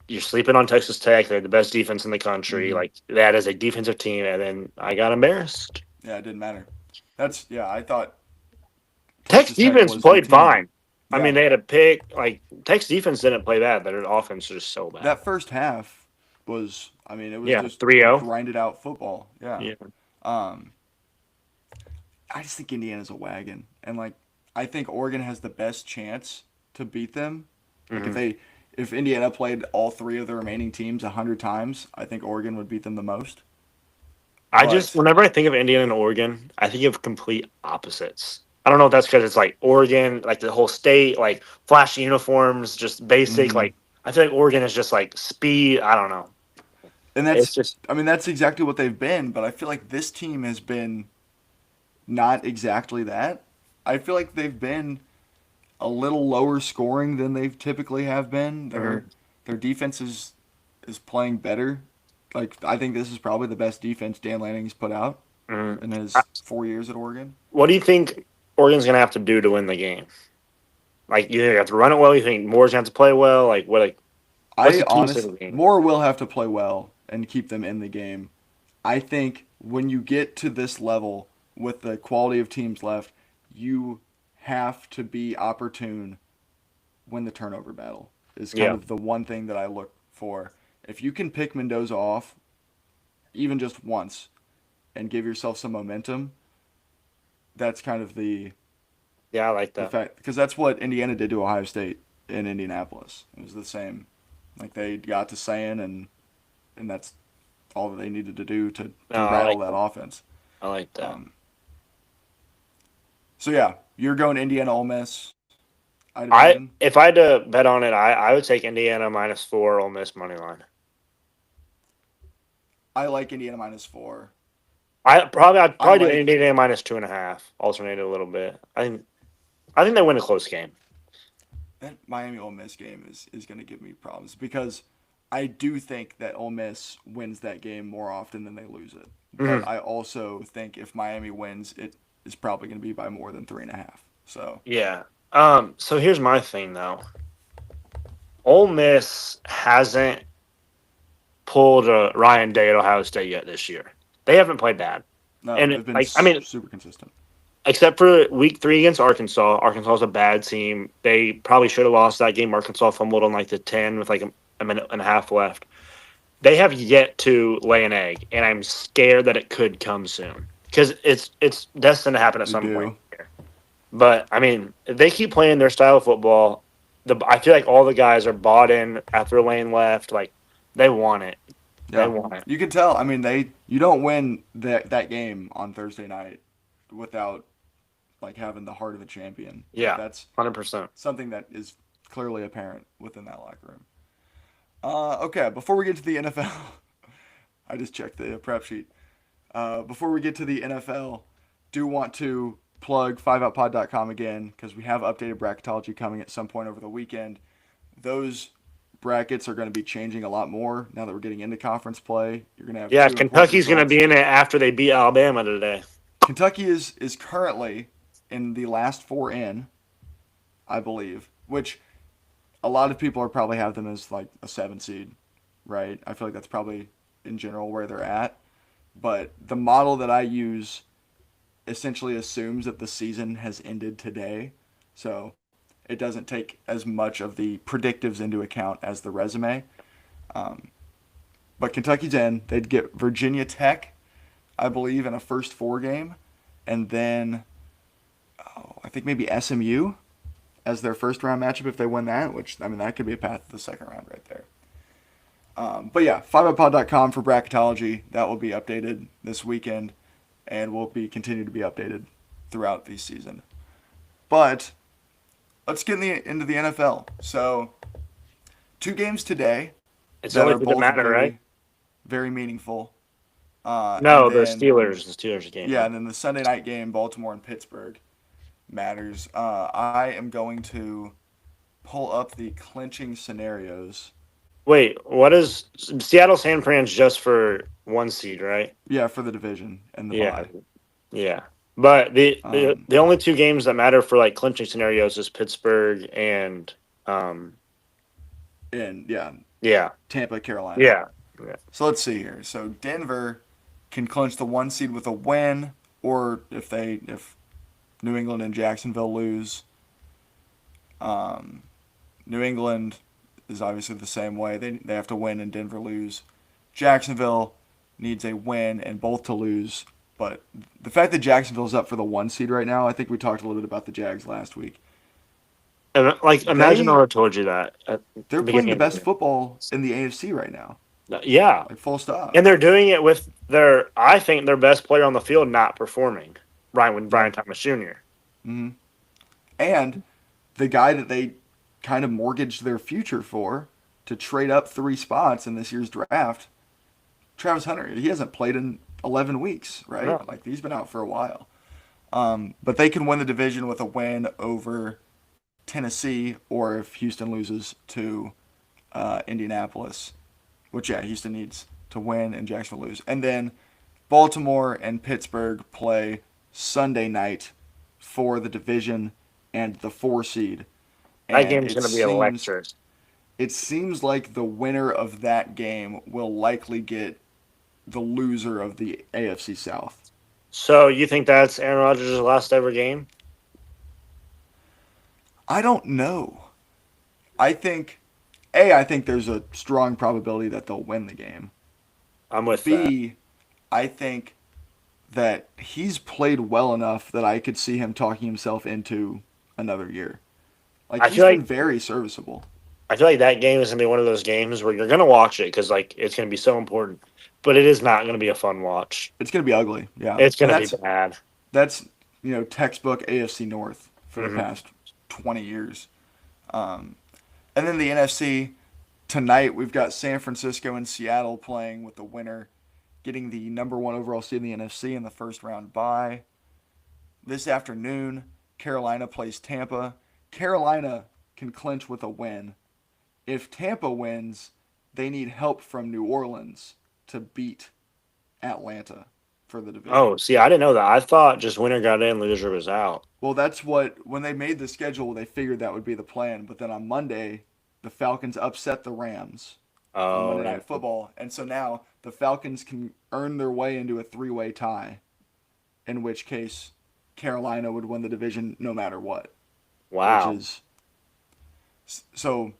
"You're sleeping on Texas Tech. They're the best defense in the country.
Mhm.
Like that is a defensive team." And then I got embarrassed.
yeah, it didn't matter. I thought
Tech's
Texas Tech
defense
was the
played
team.
fine. I
Yeah,
mean, they had a pick. Like Tech's defense didn't play bad. Their offense was just so bad.
that first half was it was
Yeah,
just
3-0.
grinded out football. Yeah.
Yeah.
Um I just think Indiana's a wagon, and I think Oregon has the best chance to beat them. Like
Mhm.
if Indiana played all 3 of the remaining teams 100 times, I think Oregon would beat them the most.
I just
But
whenever I think of Indiana and Oregon, I think of complete opposites. I don't know if that's because it's like Oregon, like the whole state, like flashy uniforms, just basic.
mhm.
Like I feel like Oregon is just like speed. I don't know.
And
It's just
that's exactly what they've been, but I feel like this team has been not exactly that. I feel like they've been a little lower scoring than they've typically have been.
Mhm.
Their defense is playing better. Like I think this is probably the best defense Dan Lanning's put out
Mhm.
in
I-
his 4 years at Oregon.
What do you think Oregon's gonna have to do to win the game? Like you think they have to run it well? You think Moore's gonna have to play well? Like what? Like what's
I
the keys to the
honestly
game?
Moore will have to play well and keep them in the game. I think when you get to this level with the quality of teams left, you have to be opportune when the turnover battle is kind
Yeah.
of the one thing that I look for. If you can pick Mendoza off even just once and give yourself some momentum, that's kind of
Yeah, I like
the
that.
fact because that's what Indiana did to Ohio State in Indianapolis. It was the same. Like they got to saying and that's all that they needed to do to
No, I
rattle
like
that
that.
offense.
I like that.
So yeah, you're going Indiana Ole Miss, I'd imagine.
If I had to bet on it, I would take Indiana -4, Ole Miss money line.
I like Indiana -4.
I'd
I
probably do
like
Indiana -2.5. Alternate it a little bit. I think they win a close game.
that Miami Ole Miss game is going to give me problems because I do think that Ole Miss wins that game more often than they lose it. But
Mhm.
I also think if Miami wins, it is probably going to be by more than 3.5. So
Yeah. So here's my thing though. Ole Miss hasn't pulled a Ryan Day at Ohio State yet this year. They haven't played bad,
no,
and
they've been
like I mean,
super consistent.
except for week 3 against Arkansas. Arkansas is a bad team. They probably should have lost that game. Arkansas fumbled on like the 10 with like a minute and a half left. They have yet to lay an egg, and I'm scared that it could come soon because it's destined to happen at
They
some point
do.
here. But I mean, if they keep playing their style of football, I feel like all the guys are bought in after Lane left. Like they want it. They
Yeah,
want it.
you can tell. I mean, you don't win that game on Thursday night without like having the heart of a champion. Like
Yeah,
that's
100%.
something that is clearly apparent within that locker room. Okay, before we get to the NFL, I just checked the prep sheet. Before we get to the NFL, do want to plug 5outpod.com again because we have updated bracketology coming at some point over the weekend. Those brackets are going to be changing a lot more now that we're getting into conference play. You're going to have
Yeah,
two important
Kentucky's going to
results.
be in it after they beat Alabama today.
Kentucky is currently in the last four in, I believe, which a lot of people are probably have them as like a 7 seed, right? I feel like that's probably in general where they're at. But the model that I use essentially assumes that the season has ended today. So it doesn't take as much of the predictives into account as the resume. But Kentucky's in. They'd get Virginia Tech, I believe, in a first four game. And then I think maybe SMU as their first round matchup if they win that, which, I mean, that could be a path to the second round right there. But yeah, 5outpod.com for bracketology. That will be updated this weekend and will be continue to be updated throughout the season. But let's get into the NFL. So, 2 games today
It's
that
only
are
for the
both
matter,
very,
right?
very meaningful.
No,
and
the
then-
Steelers game.
Yeah, and then the Sunday night game, Baltimore and Pittsburgh, matters. I am going to pull up the clinching scenarios.
Wait, what is Seattle San Fran's just for 1 seed, right?
Yeah, for the division and the
Yeah.
bye.
Yeah. But the
Um,
only 2 games that matter for like clinching scenarios is Pittsburgh and
And yeah,
yeah.
Tampa, Carolina.
Yeah.
So let's see here. So Denver can clinch the 1 seed with a win, or if New England and Jacksonville lose. New England is obviously the same way. They have to win and Denver lose. Jacksonville needs a win and both to lose. But the fact that Jacksonville's up for the 1 seed right now, I think we talked a little bit about the Jags last week.
And like imagine
They-
I told you that. At
They're
the
playing
beginning
the
of
best
year.
football in the AFC right now.
Yeah.
Like full stop.
And they're doing it with I think their best player on the field not performing. Brian Thomas Jr.
hmm And the guy that they kind of mortgaged their future for to trade up 3 spots in this year's draft, Travis Hunter, he hasn't played in 11 weeks, right?
No.
Like he's been out for a while. But they can win the division with a win over Tennessee, or if Houston loses to Indianapolis, which yeah, Houston needs to win and Jacksonville lose. And then Baltimore and Pittsburgh play Sunday night for the division and the 4 seed.
That
And
game's
it
going to be
seems-
electric.
It seems like the winner of that game will likely get the loser of the AFC South.
So you think that's Aaron Rodgers' last ever game?
I don't know. I think there's a strong probability that they'll win the game.
I'm with that.
B, I think that he's played well enough that I could see him talking himself into another year. Like
I
he's
feel
been
like-
very serviceable.
I feel like that game is going to be one of those games where you're going to watch it because like it's going to be so important, but it is not going to be a fun watch.
It's going to be ugly. Yeah.
It's going
And
to be bad.
That's textbook AFC North for
Mhm.
the past 20 years. And then the NFC tonight we've got San Francisco and Seattle playing with the winner getting the number 1 overall seed in the NFC in the first round bye. This afternoon, Carolina plays Tampa. Carolina can clinch with a win. If Tampa wins, they need help from New Orleans to beat Atlanta for the division.
Oh, see, I didn't know that. I thought just winner got in, loser was out.
Well, that's when they made the schedule, they figured that would be the plan. But then on Monday, the Falcons upset the Rams on
Oh,
Monday Night Football. And so now the Falcons can earn their way into a 3-way tie, in which case Carolina would win the division no matter what.
wow.
Which is, so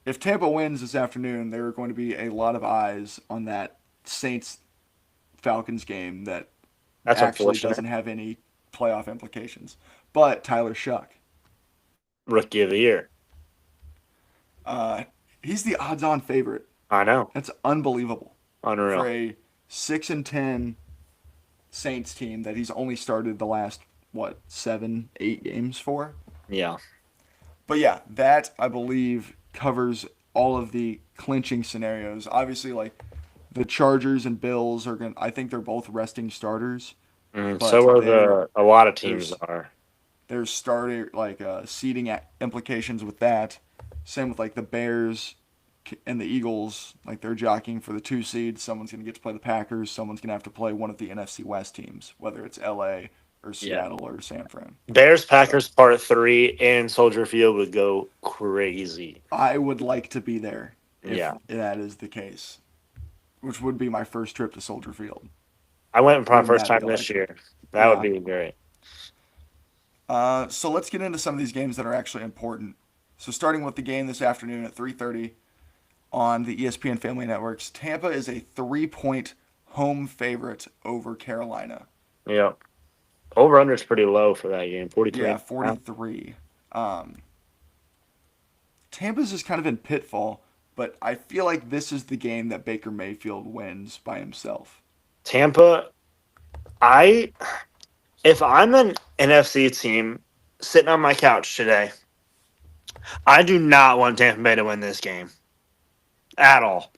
if Tampa wins this afternoon, there are going to be a lot of eyes on that Saints-Falcons game that
That's
actually
unfortunate.
doesn't have any playoff implications. But Tyler Shuck,
Rookie of the year.
he's the odds-on favorite.
I know.
That's unbelievable
Unreal.
for a 6-10 Saints team that he's only started the last 7-8 games for.
Yeah.
But yeah, that I believe covers all of the clinching scenarios. Obviously, like the Chargers and Bills are going. I think they're both resting starters. But
So are a lot of teams
there's-
are.
There's starter seeding implications with that. Same with like the Bears and the Eagles. Like they're jockeying for the 2 seed. Someone's going to get to play the Packers. Someone's going to have to play one of the NFC West teams, whether it's LA or Seattle or San Fran.
Bears Packers Part 3 in Soldier Field would go crazy.
I would like to be there if
Yeah.
that is the case, which would be my first trip to Soldier Field.
I went for my
Wouldn't
first
that
time
be
this
like-
year. That would
Yeah.
be great.
So let's get into some of these games that are actually important. So starting with the game this afternoon at 3:30 on the ESPN Family Networks, Tampa is a 3-point home favorite over Carolina.
Yeah. Over under is pretty low for that game. 43.
Yeah, 43. Tampa's just kind of in pitfall, but I feel like this is the game that Baker Mayfield wins by himself.
Tampa, if I'm an NFC team sitting on my couch today, I do not want Tampa Bay to win this game at all.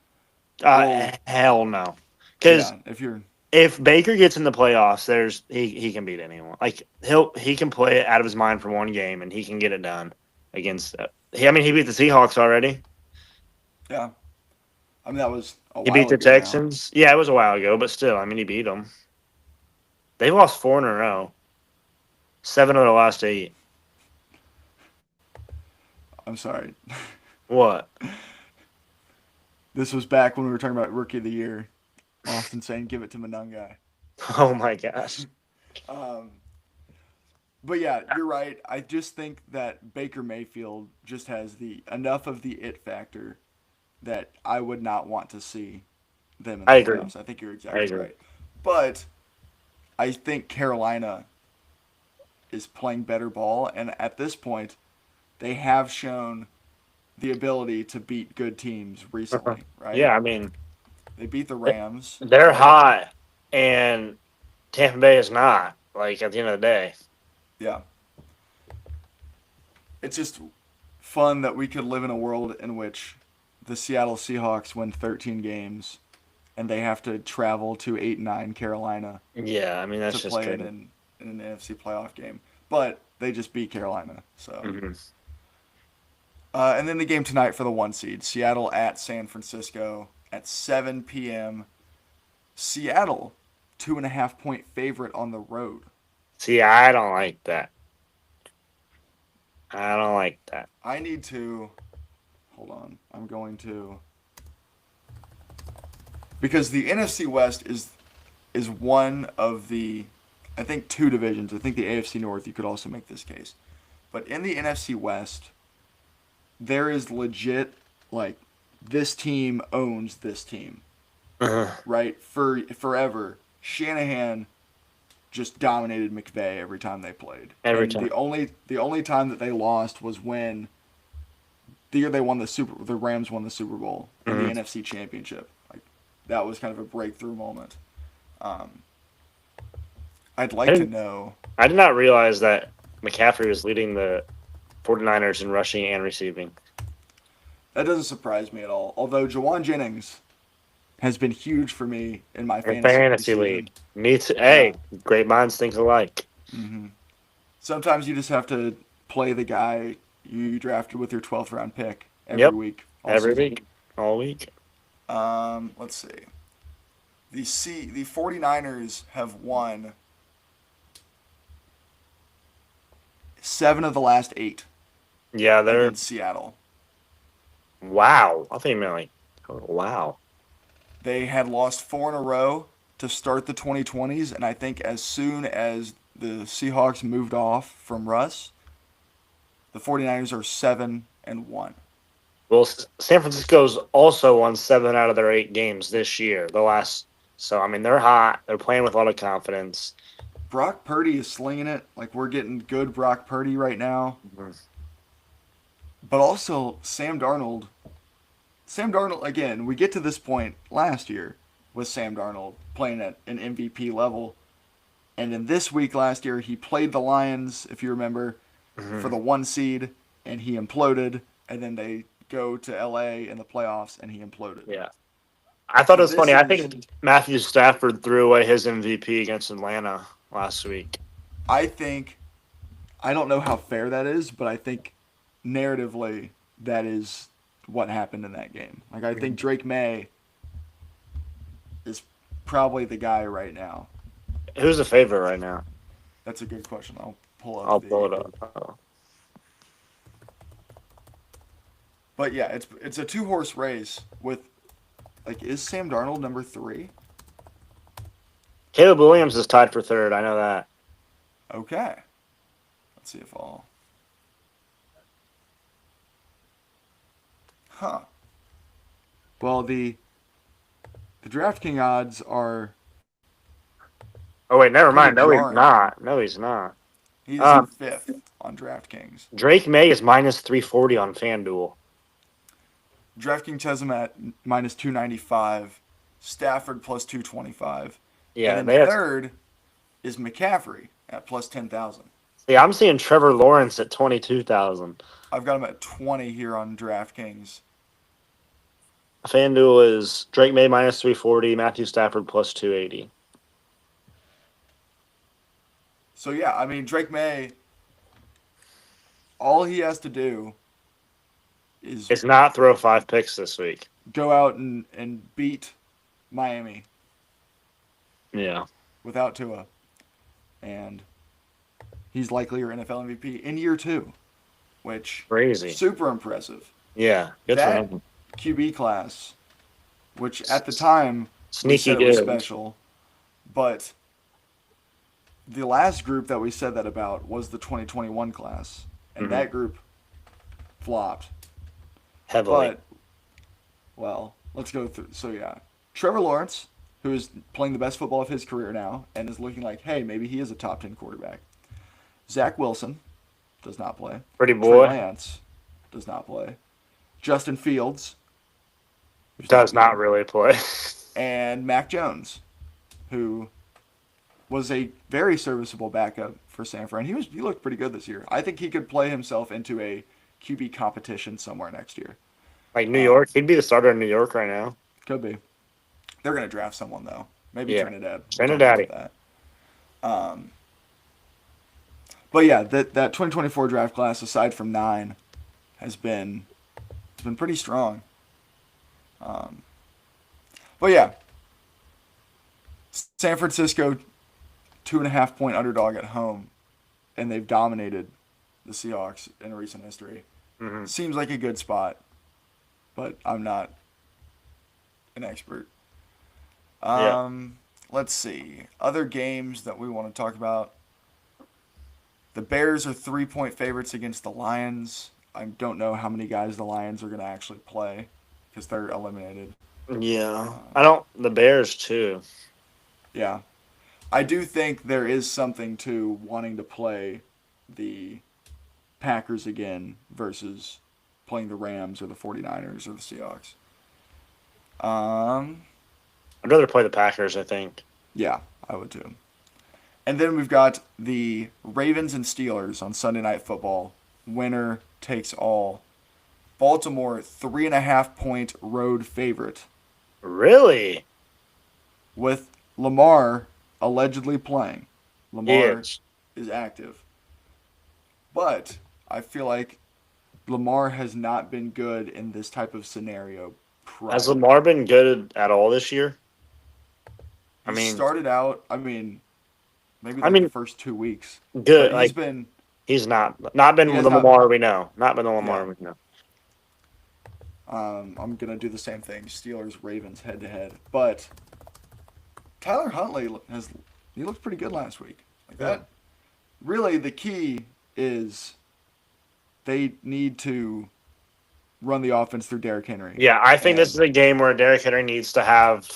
Well-
Hell no. Because
Yeah, if you're
if Baker gets in the playoffs, he can beat anyone. Like he can play it out of his mind for one game and he can get it done against. He beat the Seahawks already.
yeah, I mean that was a
He
while
beat the
ago now.
Texans. Yeah, it was a while ago, but still, he beat them. They lost 4 in a row. 7 of the last 8.
I'm sorry.
What?
This was back when we were talking about Rookie of the Year. Austin saying, "Give it to Manungai."
Oh my gosh.
But yeah, you're right. I just think that Baker Mayfield just has enough of the it factor that I would not want to see them in the
I agree.
playoffs. I think you're exactly
agree.
right. But I think Carolina is playing better ball, and at this point, they have shown the ability to beat good teams recently, right?
Yeah,
They beat the Rams.
they're hot, and Tampa Bay is not. Like at the end of the day,
Yeah. It's just fun that we could live in a world in which the Seattle Seahawks win 13 games and they have to travel to 8-9 Carolina
yeah, that's
to
just
play it
crazy.
in an NFC playoff game. But they just beat Carolina. So,
Mhm.
and then the game tonight for the 1 seed, Seattle at San Francisco at 7 p.m. Seattle, 2.5-point favorite on the road.
See, I don't like that. I don't like that.
I need to hold on. I'm going to because the NFC West is one of the I think 2 divisions. I think the AFC North you could also make this case. But in the NFC West there is legit like this team owns this team. Right? For forever. Shanahan just dominated McVay every time they played.
Every
And
time.
The only time that they lost was when the year they won the Rams won the Super Bowl in the NFC Championship. Like that was kind of a breakthrough moment. I'd like to know.
I did not realize that McCaffrey was leading the 49ers in rushing and receiving.
That doesn't surprise me at all. Although Jawan Jennings has been huge for me in my
Fantasy
season.
league. Me too. Hey, great minds think alike.
Sometimes you just have to play the guy you drafted with your 12th round pick every
Yep.
week.
Every
season.
week. All week.
Let's see. The 49ers have won 7 of the last 8
Yeah, they're.
against Seattle.
Wow. I think like, wow.
They had lost 4 in a row to start the 2020s, and I think as soon as the Seahawks moved off from Russ, the 49ers are 7-1.
Well, San Francisco's also won 7 out of their 8 games this year. So they're hot. They're playing with a lot of confidence.
Brock Purdy is slinging it. Like, we're getting good Brock Purdy right now. But also, Sam Darnold, again, we get to this point last year with Sam Darnold playing at an MVP level. And in this week last year, he played the Lions, if you remember, for the 1 seed, and he imploded. And then they go to LA in the playoffs and he imploded.
Yeah. I thought
So
it was
this
funny. I
is-
think Matthew Stafford threw away his MVP against Atlanta last week.
I don't know how fair that is, but I think narratively that is what happened in that game. Like I think Drake May is probably the guy right now.
Who's the favorite right now?
That's a good question. I'll pull up.
I'll pull it up. Oh.
But yeah, it's a 2-horse race with like is Sam Darnold number 3?
Caleb Williams is tied for third. I know that.
Okay. Let's see if I'll. Huh. Well, the DraftKings odds are
Oh wait, never mind. No,
jarring.
he's not. No, he's not.
he's
Um,
5th on DraftKings.
Drake May is minus 340 on FanDuel.
DraftKings has him at minus 295. Stafford plus 225.
Yeah,
and
they
then
have.
third is McCaffrey at plus 10,000.
Yeah, I'm seeing Trevor Lawrence at 22,000.
I've got him at 20 here on DraftKings.
FanDuel is Drake May minus 340, Matthew Stafford plus 280.
So yeah, I mean Drake May. All he has to do is
It's not throw 5 picks this week.
go out and beat Miami
Yeah.
without Tua, and he's likely your NFL MVP in year 2, which
Crazy.
super impressive.
Yeah. Good for
That-
him.
QB class, which at the time we
Sneaky
said it was
good.
special, but the last group that we said that about was the 2021 class, and
Mhm.
that group flopped.
Heavily.
But, well, let's go through. So, yeah. Trevor Lawrence, who is playing the best football of his career now and is looking like, hey, maybe he is a top 10 quarterback. Zach Wilson does not play.
Pretty
Trey
boy.
Lance does not play. Justin Fields who's
Does not
good.
really play.
And Mac Jones, who was a very serviceable backup for San Fran. He looked pretty good this year. I think he could play himself into a QB competition somewhere next year.
Like New York. He'd be the starter in New York right now.
Could be. They're going to draft someone, though. Maybe
Yeah.
Trinidad.
Trinidad.
That. But yeah, that 2024 draft class, aside from 9, has been pretty strong. But yeah, San Francisco 2.5 point underdog at home, and they've dominated the Seahawks in recent history.
Mhm.
Seems like a good spot, but I'm not an expert. Let's see. Other games that we want to talk about. The Bears are 3-point favorites against the Lions. I don't know how many guys the Lions are going to actually play because they're eliminated.
Yeah. The Bears too.
Yeah. I do think there is something to wanting to play the Packers again versus playing the Rams or the 49ers or the Seahawks.
I'd rather play the Packers, I think.
Yeah, I would too. And then we've got the Ravens and Steelers on Sunday Night Football. Winner takes all. Baltimore 3.5 point road favorite
Really?
with Lamar allegedly playing. Lamar
Yes.
is active. But I feel like Lamar has not been good in this type of scenario prior.
Has Lamar been good at all this year? I
He
mean,
started out, maybe
I mean,
the first 2 weeks.
good.
But he's
Like
been
he's not been
He
the
has not
Lamar we know. Not been the Lamar
Yeah.
we know.
I'm gonna do the same thing. Steelers Ravens head to head, but Tyler Huntley he looked pretty good last week. Like
Yeah.
that. Really, the key is they need to run the offense through Derrick Henry.
Yeah, I think this is
And-
a game where Derrick Henry needs to have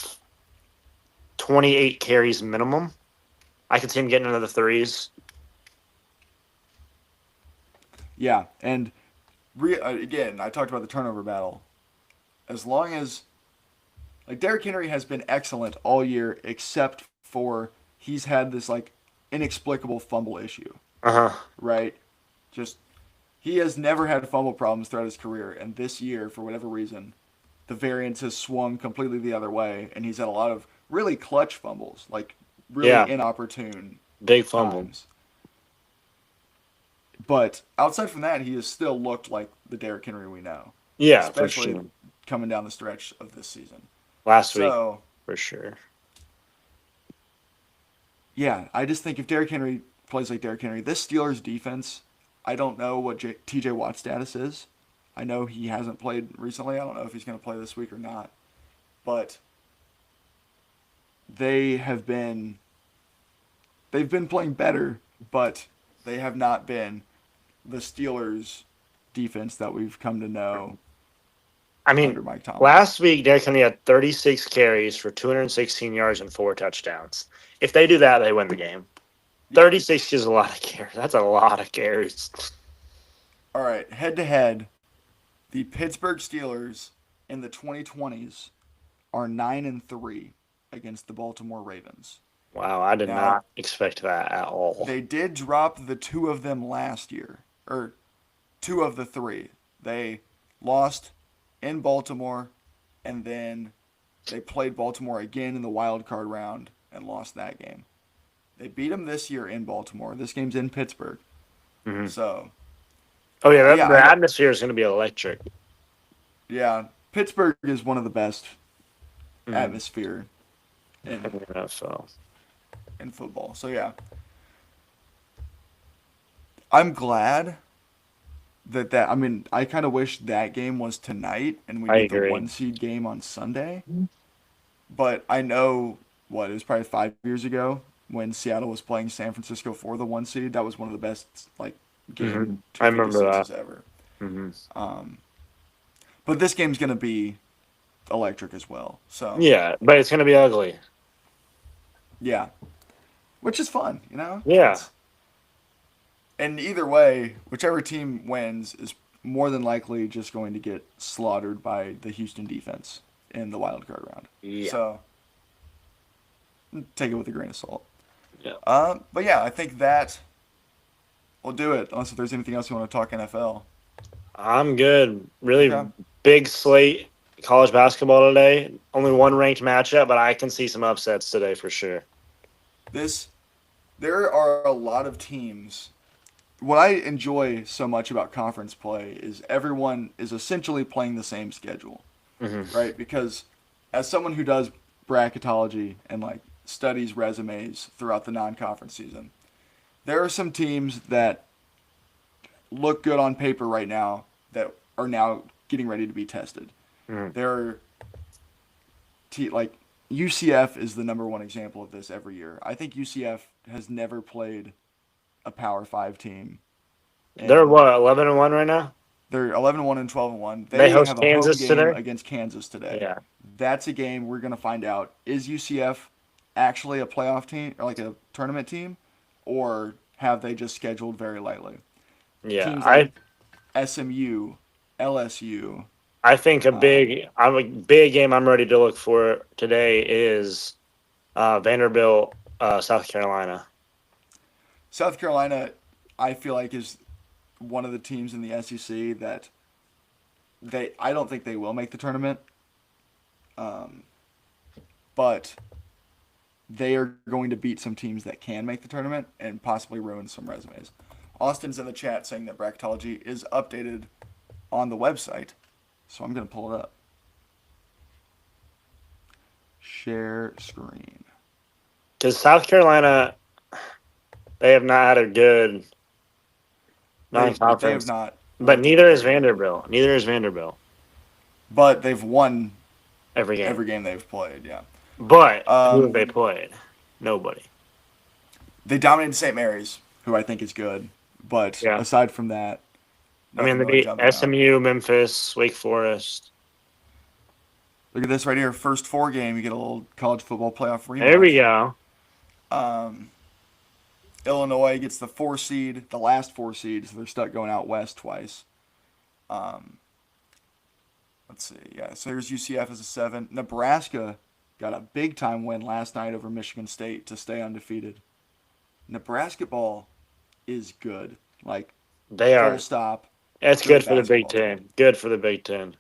28 carries minimum. I could see him getting into the threes.
Yeah, and again, I talked about the turnover battle. As long as Derrick Henry has been excellent all year, except for he's had this inexplicable fumble issue.
Uh huh.
Right? Just He has never had fumble problems throughout his career, and this year, for whatever reason, the variance has swung completely the other way, and he's had a lot of really clutch fumbles, like really
Yeah.
inopportune
Big fumble.
times. But outside from that, he has still looked like the Derrick Henry we know,
Yeah, for
especially
sure.
coming down the stretch of this season.
Last week,
So,
for sure.
yeah, I just think if Derrick Henry plays like Derrick Henry, this Steelers defense, I don't know what TJ Watt's status is. I know he hasn't played recently. I don't know if he's going to play this week or not. But they've been playing better, but they have not been the Steelers defense that we've come to know
I mean,
under Mike Tomlin.
last week, Derrick Henry had 36 carries for 216 yards and 4 touchdowns. If they do that, they win the game. 36 is a lot of carries. That's a lot of carries.
All right, head to head, the Pittsburgh Steelers in the 2020s are 9-3 against the Baltimore Ravens.
Wow, I did
Now-
not expect that at all.
They did drop the 2 of them last year, or 2 of the 3. They lost in Baltimore, and then they played Baltimore again in the wild card round and lost that game. They beat them this year in Baltimore. This game's in Pittsburgh.
Mhm.
So,
Oh, yeah,
Yeah,
the
I-
atmosphere is going to be electric.
yeah, Pittsburgh is one of the best
Mhm.
atmosphere
In the NFL.
in football. So, yeah. I'm glad I mean, I kind of wish that game was tonight and we
I
get the
agree.
1 seed game on Sunday. But I know, it was probably 5 years ago when Seattle was playing San Francisco for the 1 seed. That was one of the best, game
I remember
256s ever.
Mhm.
But this game's going to be electric as well. So,
Yeah, but it's going to be ugly.
yeah. Which is fun, you know?
Yeah.
And either way, whichever team wins is more than likely just going to get slaughtered by the Houston defense in the wild card round.
Yeah.
So take it with a grain of salt.
Yeah.
But yeah, I think that will do it. Unless if there's anything else you want to talk NFL.
I'm good. Really
Okay.
big slate college basketball today. Only one ranked matchup, but I can see some upsets today for sure.
There are a lot of teams. What I enjoy so much about conference play is everyone is essentially playing the same schedule, right? Because as someone who does bracketology and studies resumes throughout the non-conference season, there are some teams that look good on paper right now that are now getting ready to be tested. There are UCF is the number one example of this every year. I think UCF has never played a Power 5 team. And
They're what, 11-1 right now?
They're 11-1 and 12-1.
They host
have a
Kansas
home game
today?
against Kansas today.
Yeah.
That's a game we're going to find out. Is UCF actually a playoff team or a tournament team, or have they just scheduled very lightly?
Yeah.
Teams like SMU, LSU.
I think a big game I'm ready to look for today is Vanderbilt, South Carolina.
South Carolina, I feel like, is one of the teams in the SEC that I don't think they will make the tournament. But they are going to beat some teams that can make the tournament and possibly ruin some resumes. Austin's in the chat saying that bracketology is updated on the website, so I'm going to pull it up. Share screen.
Because South Carolina, they have not had a good
They have
non-conference.
not,
But neither is Vanderbilt. Neither is Vanderbilt.
but they've won
Every game.
every game they've played. Yeah,
But who
Um,
have they played? Nobody.
they dominated St. Mary's, who I think is good. But
Yeah.
aside from that,
I mean,
nothing
they
really
beat
jumping out.
SMU, Memphis, Wake Forest.
Look at this right here. First 4 game, you get a little college football playoff rematch.
There we go.
Illinois gets the 4 seed, the last 4 seed, so they're stuck going out west twice. Let's see. Yeah, so here's UCF as a 7. Nebraska got a big time win last night over Michigan State to stay undefeated. Nebraska ball is good.
They are.
Full stop.
It's
Good
good for the Big
basketball
Ten. Good for the Big Ten.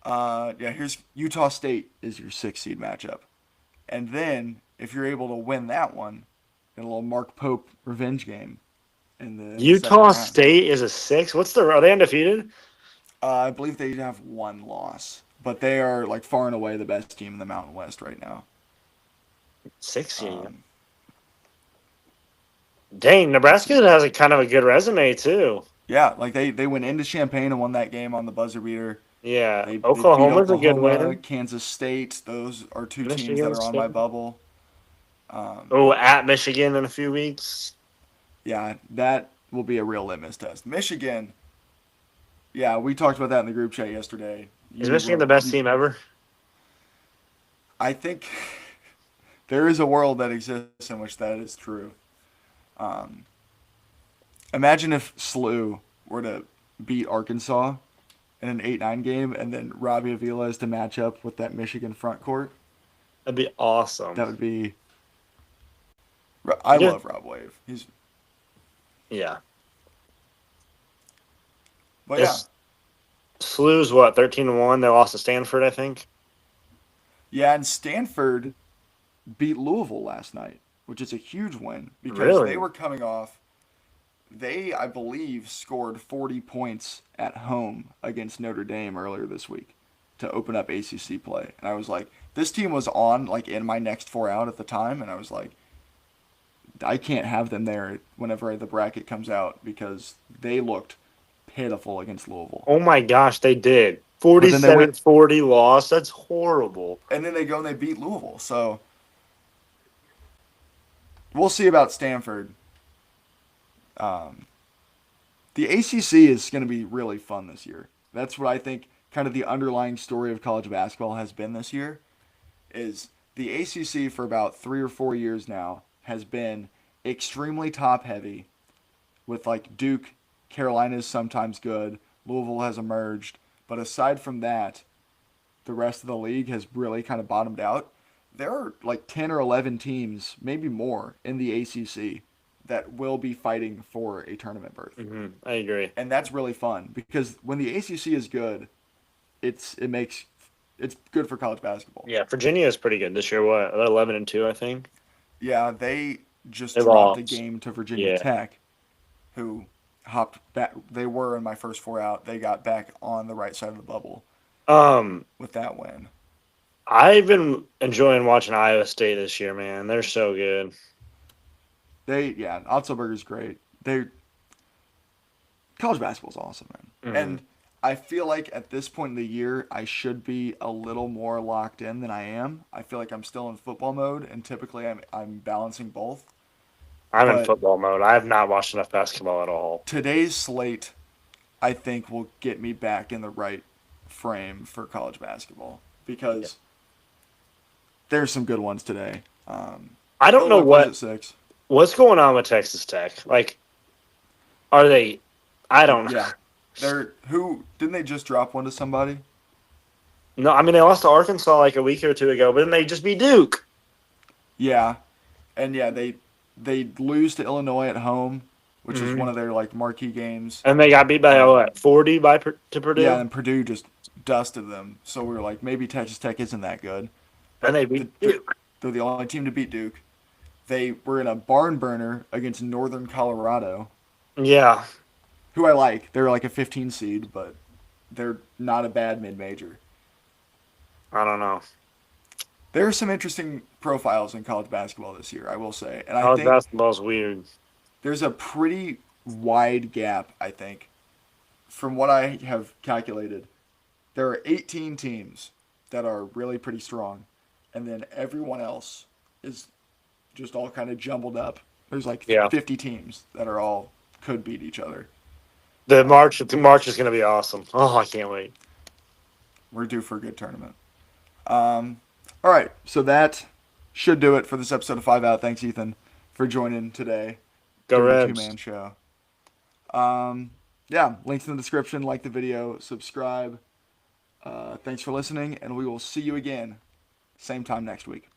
Yeah, here's Utah State is your 6 seed matchup. And then if you're able to win that one, get a little Mark Pope revenge game in the second
Utah
round.
State is a 6. Are they undefeated?
I believe they have 1 loss, but they are like far and away the best team in the Mountain West right now.
6 seed.
Um,
Dang, Nebraska has a kind of a good resume too.
yeah, like they went into Champaign and won that game on the buzzer beater.
Yeah,
They beat
Oklahoma's a good
Oklahoma,
win.
Kansas State. Those are 2 teams
Michigan
that are on my
State.
bubble.
Oh, at Michigan in a few weeks.
Yeah, that will be a real litmus test. Michigan. Yeah, we talked about that in the group chat yesterday.
Is Michigan the best team ever?
I think there is a world that exists in which that is true. Imagine if SLU were to beat Arkansas in an 8-9 game, and then Robbie Avila is to match up with that Michigan front court.
That'd be awesome.
That would be. I
Yeah.
love Rob Wave.
Yeah.
But yeah,
SLU's what, 13-1? They lost to Stanford, I think.
yeah, and Stanford beat Louisville last night, which is a huge win because
Really?
they were coming off. They, I believe, scored 40 points at home against Notre Dame earlier this week to open up ACC play. And I was like, this team was on, like, in my next 4 out at the time. And I was like, I can't have them there whenever the bracket comes out because they looked pitiful against Louisville.
Oh my gosh, they did.
then they went-
47-40 loss. That's horrible.
And then they go and they beat Louisville. So we'll see about Stanford. The ACC is going to be really fun this year. That's what I think kind of the underlying story of college basketball has been this year is the ACC for about 3 or 4 years now has been extremely top heavy with like Duke, Carolina is sometimes good, Louisville has emerged, but aside from that, the rest of the league has really kind of bottomed out. There are like 10 or 11 teams, maybe more, in the ACC that will be fighting for a tournament berth.
I agree.
And that's really fun because when the ACC is good, it's good for college basketball.
Yeah, Virginia is pretty good this year. What? They're 11-2, I think.
Yeah, they just
They
dropped a
lost.
game to Virginia
Yeah.
Tech, who hopped back. They were in my first 4 out. They got back on the right side of the bubble with that win.
I've been enjoying watching Iowa State this year, man. They're so good.
Otzelberger's great. College basketball's awesome, man. And I feel like at this point in the year, I should be a little more locked in than I am. I feel like I'm still in football mode, and typically I'm balancing both.
I'm in
But-
football mode. I have not watched enough basketball at all.
Today's slate, I think, will get me back in the right frame for college basketball because there's some good ones today.
I don't know
Illinois plays at 6.
what's going on with Texas Tech. Like, are they? I don't know.
Yeah, didn't they just drop one to somebody?
No, I mean they lost to Arkansas like a week or two ago, but then they just beat Duke.
Yeah, and yeah, they lose to Illinois at home, which is one of their like marquee games.
And they got beat by what, 40 to Purdue.
Yeah, and Purdue just dusted them. So we were like, maybe Texas Tech isn't that good.
and they beat Duke.
They're the only team to beat Duke. They were in a barn burner against Northern Colorado,
Yeah,
who I like. They're like a 15 seed, but they're not a bad mid-major.
I don't know.
There are some interesting profiles in college basketball this year, I will say. And I
College
think
basketball's weird.
there's a pretty wide gap, I think. From what I have calculated, there are 18 teams that are really pretty strong, and then everyone else is just all kind of jumbled up. There's like 50 teams that are all could beat each other.
The March is going to be awesome. Oh, I can't wait.
We're due for a good tournament. All right, so that should do it for this episode of 5 Out. Thanks, Ethan, for joining today.
Go
doing the
Reds.
Two-man show. Links in the description. Like the video, subscribe. Thanks for listening, and we will see you again same time next week.